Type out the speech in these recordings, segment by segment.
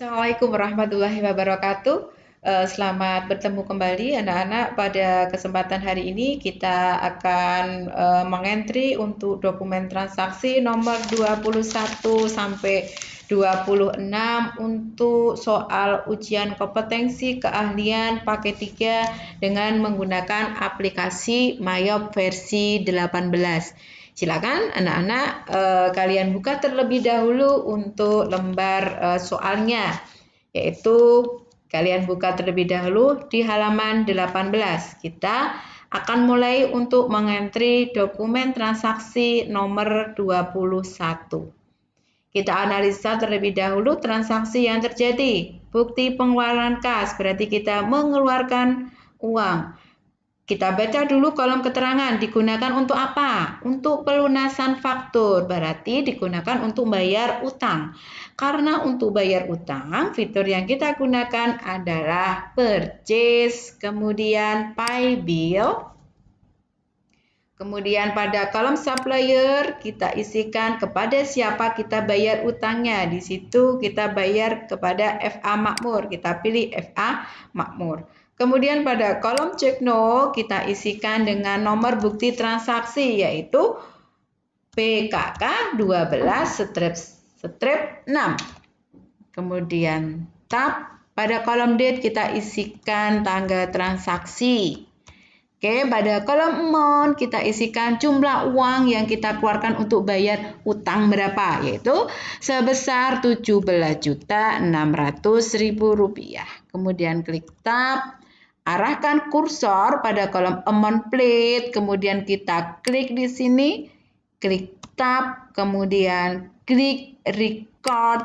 Assalamualaikum warahmatullahi wabarakatuh. Selamat bertemu kembali anak-anak. Pada kesempatan hari ini kita akan mengentri untuk dokumen transaksi nomor 21 sampai 26 untuk soal ujian kompetensi keahlian paket 3 dengan menggunakan aplikasi Mayop versi 18. Silakan anak-anak kalian buka terlebih dahulu untuk lembar soalnya, yaitu kalian buka terlebih dahulu di halaman 18. Kita akan mulai untuk mengentri dokumen transaksi nomor 21. Kita analisa terlebih dahulu transaksi yang terjadi. Bukti pengeluaran kas berarti kita mengeluarkan uang. Kita baca dulu kolom keterangan, digunakan untuk apa? Untuk pelunasan faktur, berarti digunakan untuk bayar utang. Karena untuk bayar utang, fitur yang kita gunakan adalah purchase, kemudian pay bill. Kemudian pada kolom supplier, kita isikan kepada siapa kita bayar utangnya. Di situ kita bayar kepada FA Makmur, kita pilih FA Makmur. Kemudian pada kolom check no kita isikan dengan nomor bukti transaksi yaitu PKK 12/6. Kemudian tab pada kolom date kita isikan tanggal transaksi. Oke, pada kolom amount kita isikan jumlah uang yang kita keluarkan untuk bayar utang berapa, yaitu sebesar Rp17.600.000. Kemudian klik tab. Arahkan kursor pada kolom amount plate, kemudian kita klik di sini, klik tab, kemudian klik record,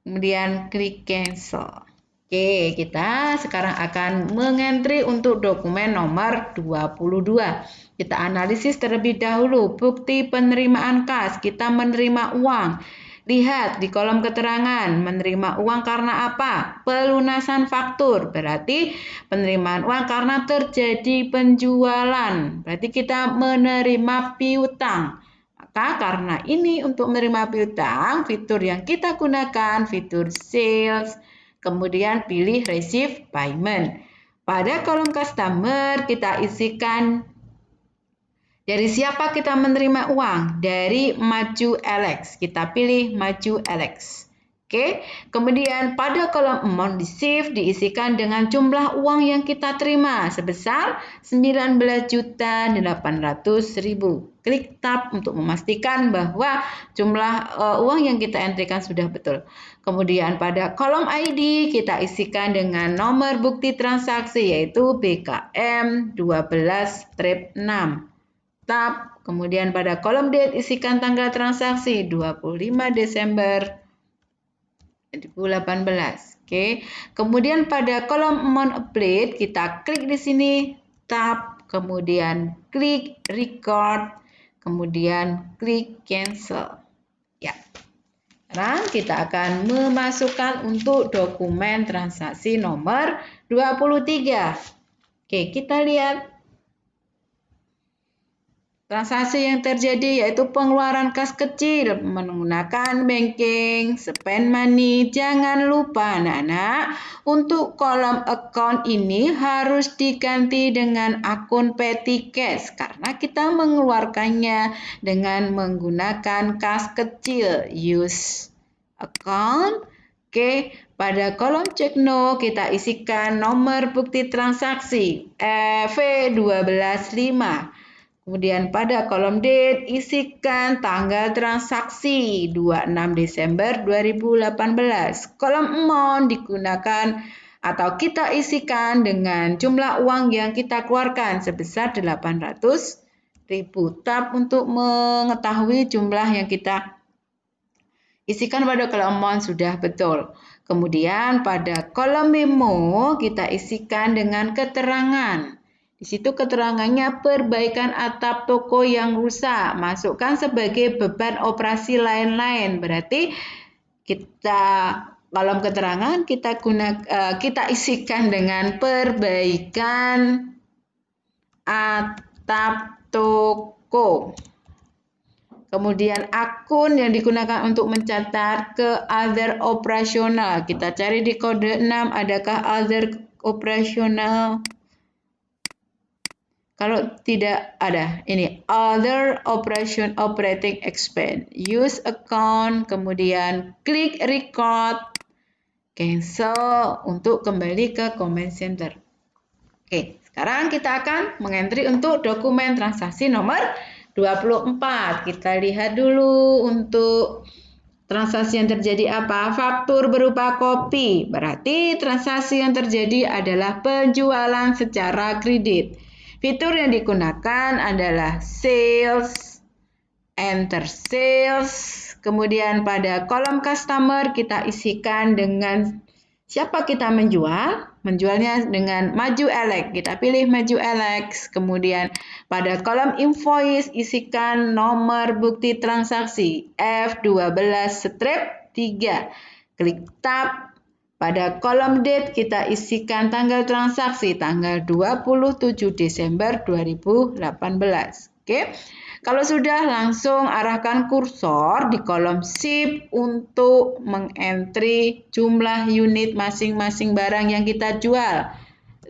kemudian klik cancel. Oke, kita sekarang akan mengentri untuk dokumen nomor 22. Kita analisis terlebih dahulu bukti penerimaan kas, kita menerima uang. Lihat di kolom keterangan, menerima uang karena apa? Pelunasan faktur, berarti penerimaan uang karena terjadi penjualan. Berarti kita menerima piutang. Maka karena ini untuk menerima piutang, fitur yang kita gunakan, fitur sales, kemudian pilih receive payment. Pada kolom customer, kita isikan dari siapa kita menerima uang? Dari Maju Alex. Kita pilih Maju Alex. Oke. Kemudian pada kolom amount di shift diisikan dengan jumlah uang yang kita terima sebesar Rp19.800.000. Klik tab untuk memastikan bahwa jumlah uang yang kita entrikan sudah betul. Kemudian pada kolom ID kita isikan dengan nomor bukti transaksi yaitu BKM 12/6. Tab, kemudian pada kolom date isikan tanggal transaksi 25 Desember 2018. Oke. Kemudian pada kolom amount plate kita klik di sini, tab, kemudian klik record, kemudian klik cancel. Ya. Sekarang kita akan memasukkan untuk dokumen transaksi nomor 23. Oke, kita lihat. Transaksi yang terjadi yaitu pengeluaran kas kecil menggunakan banking, spend money. Jangan lupa anak-anak, untuk kolom account ini harus diganti dengan akun petty cash karena kita mengeluarkannya dengan menggunakan kas kecil. Use account. Oke, pada kolom check no kita isikan nomor bukti transaksi V125. Kemudian pada kolom date isikan tanggal transaksi 26 Desember 2018. Kolom amount digunakan atau kita isikan dengan jumlah uang yang kita keluarkan sebesar Rp800.000. Tab untuk mengetahui jumlah yang kita isikan pada kolom amount sudah betul. Kemudian pada kolom memo kita isikan dengan keterangan. Di situ keterangannya perbaikan atap toko yang rusak. Masukkan sebagai beban operasi lain-lain. Berarti kita kolom keterangan kita isikan dengan perbaikan atap toko. Kemudian akun yang digunakan untuk mencatat ke other operasional. Kita cari di kode 6, adakah other operasional? Kalau tidak ada, ini other operating expense. Use account, kemudian klik record, cancel untuk kembali ke comment center. Oke, sekarang kita akan mengentry untuk dokumen transaksi nomor 24. Kita lihat dulu untuk transaksi yang terjadi apa? Faktur berupa kopi. Berarti transaksi yang terjadi adalah penjualan secara kredit. Fitur yang digunakan adalah sales, enter sales. Kemudian pada kolom customer kita isikan dengan siapa kita menjual. Menjualnya dengan Maju Alex. Kita pilih Maju Alex. Kemudian pada kolom invoice isikan nomor bukti transaksi F12-3. Klik tab. Pada kolom date kita isikan tanggal transaksi tanggal 27 Desember 2018. Oke. Kalau sudah, langsung arahkan kursor di kolom shift untuk mengentry jumlah unit masing-masing barang yang kita jual.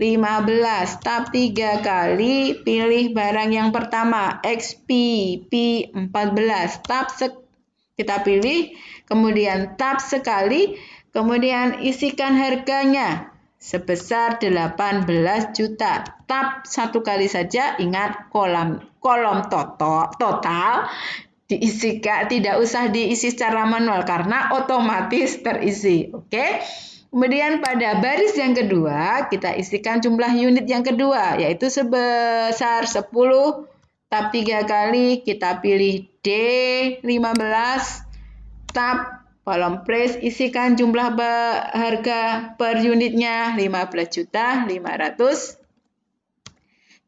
15, tab 3 kali, pilih barang yang pertama, XP, P14, tab kita pilih, kemudian tab sekali, kemudian isikan harganya sebesar 18 juta. Tab satu kali saja, ingat kolom total diisikan, tidak usah diisi secara manual karena otomatis terisi. Oke. Kemudian pada baris yang kedua kita isikan jumlah unit yang kedua yaitu sebesar 10. Tab 3 kali kita pilih D15. Tab kolom price isikan jumlah harga per unitnya 15.500.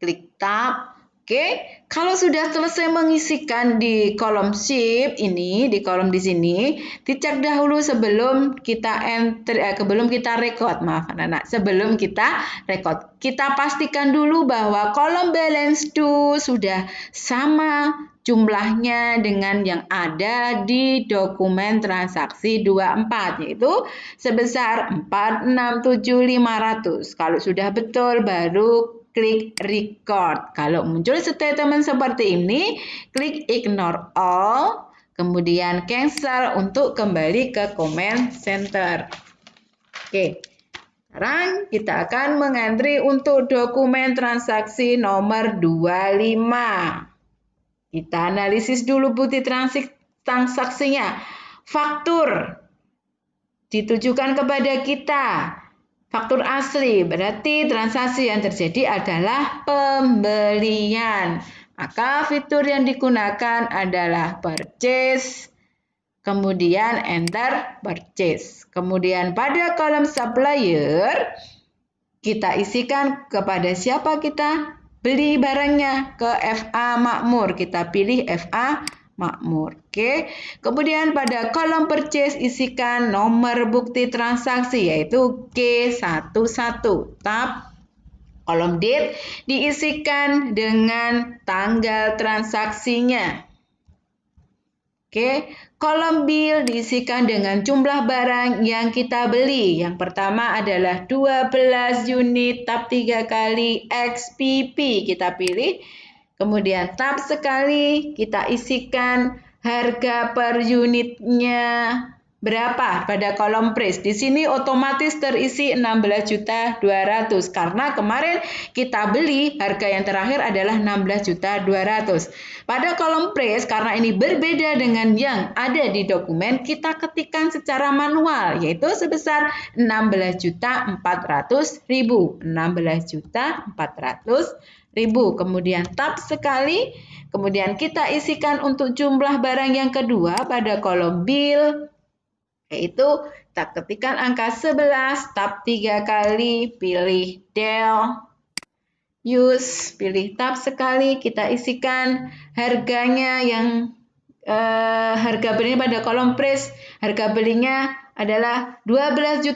Klik tab. Oke, kalau sudah selesai mengisikan di kolom shift ini, di kolom di sini, dicek dahulu sebelum kita sebelum kita record, maaf anak-anak, sebelum kita record. Kita pastikan dulu bahwa kolom balance to sudah sama jumlahnya dengan yang ada di dokumen transaksi 24, yaitu sebesar 467.500. Kalau sudah betul baru klik record. Kalau muncul statement seperti ini, klik ignore all, kemudian cancel untuk kembali ke comment center. Oke, sekarang kita akan mengentry untuk dokumen transaksi nomor 25. Kita analisis dulu bukti transaksinya. Faktur ditujukan kepada kita. Faktur asli berarti transaksi yang terjadi adalah pembelian. Maka fitur yang digunakan adalah purchase, kemudian enter purchase. Kemudian pada kolom supplier kita isikan kepada siapa kita beli barangnya, ke FA Makmur. Kita pilih FA Makmur. Oke. Kemudian pada kolom purchase isikan nomor bukti transaksi yaitu G11. Tab kolom date diisikan dengan tanggal transaksinya. Oke. Kolom bill diisikan dengan jumlah barang yang kita beli. Yang pertama adalah 12 unit, tab 3 kali XPP kita pilih. Kemudian tab sekali kita isikan harga per unitnya berapa pada kolom price. Di sini otomatis terisi 16.200 karena kemarin kita beli harga yang terakhir adalah 16.200. Pada kolom price karena ini berbeda dengan yang ada di dokumen, kita ketikkan secara manual yaitu sebesar 16.400.000. 16.400.000. Kemudian tab sekali, kemudian kita isikan untuk jumlah barang yang kedua pada kolom bill, yaitu kita ketikkan angka 11, tab 3 kali, pilih del, use, pilih tab sekali, kita isikan harganya yang harga belinya pada kolom price, harga belinya adalah 12.400.000,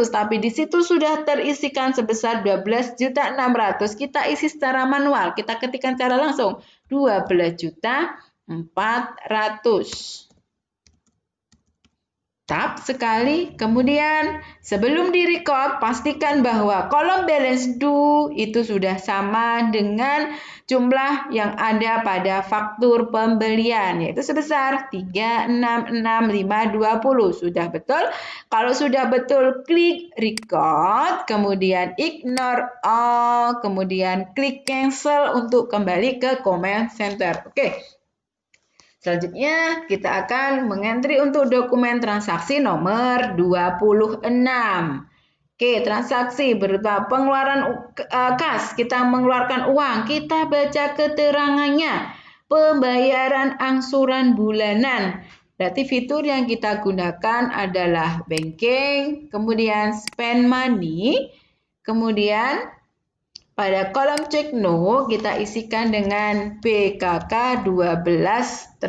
tapi di situ sudah terisikan sebesar 12.600.000. Kita isi secara manual, kita ketikkan secara langsung 12.600.000. 400. Tap sekali, kemudian sebelum direcord pastikan bahwa kolom balance due itu sudah sama dengan jumlah yang ada pada faktur pembelian, yaitu sebesar 366.520. Sudah betul? Kalau sudah betul, klik record, kemudian ignore all, kemudian klik cancel untuk kembali ke comment center. Oke. Selanjutnya, kita akan mengentri untuk dokumen transaksi nomor 26. Oke, transaksi berupa pengeluaran kas. Kita mengeluarkan uang, kita baca keterangannya. Pembayaran angsuran bulanan. Berarti fitur yang kita gunakan adalah banking, kemudian spend money, kemudian pada kolom check no, kita isikan dengan PKK 12-7.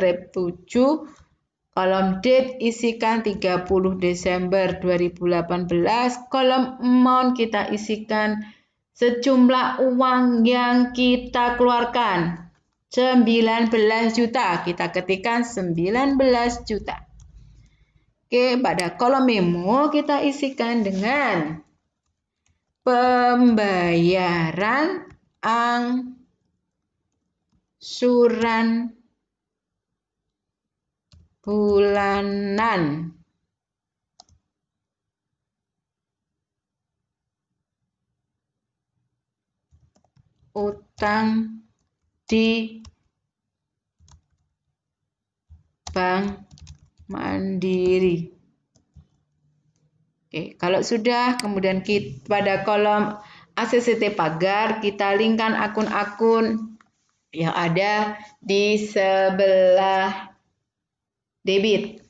Kolom date isikan 30 Desember 2018. Kolom amount kita isikan sejumlah uang yang kita keluarkan. 19 juta. Kita ketikkan 19 juta. Oke, pada kolom memo kita isikan dengan pembayaran angsuran bulanan. Utang di Bank Mandiri. Oke, kalau sudah, kemudian kita pada kolom ACCT pagar, kita linkkan akun-akun yang ada di sebelah debit.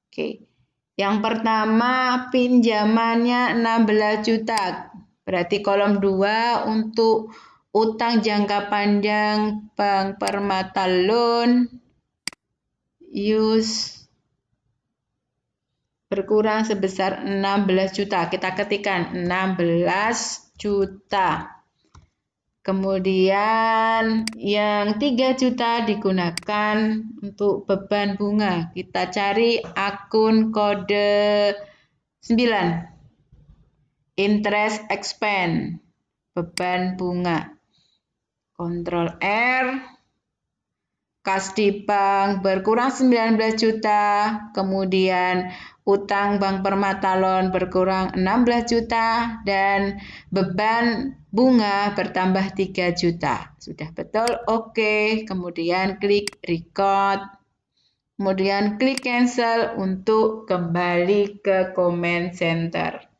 Oke, yang pertama pinjamannya 16 juta. Berarti kolom 2 untuk utang jangka panjang Bank Permata Loan use berkurang sebesar 16 juta. Kita ketikkan 16 juta. Kemudian yang 3 juta digunakan untuk beban bunga. Kita cari akun kode 9. Interest expense. Beban bunga. Ctrl R. Kas di bank berkurang 19 juta, kemudian utang Bank Permata Loan berkurang 16 juta, dan beban bunga bertambah 3 juta. Sudah betul? Oke. Kemudian klik record, kemudian klik cancel untuk kembali ke comment center.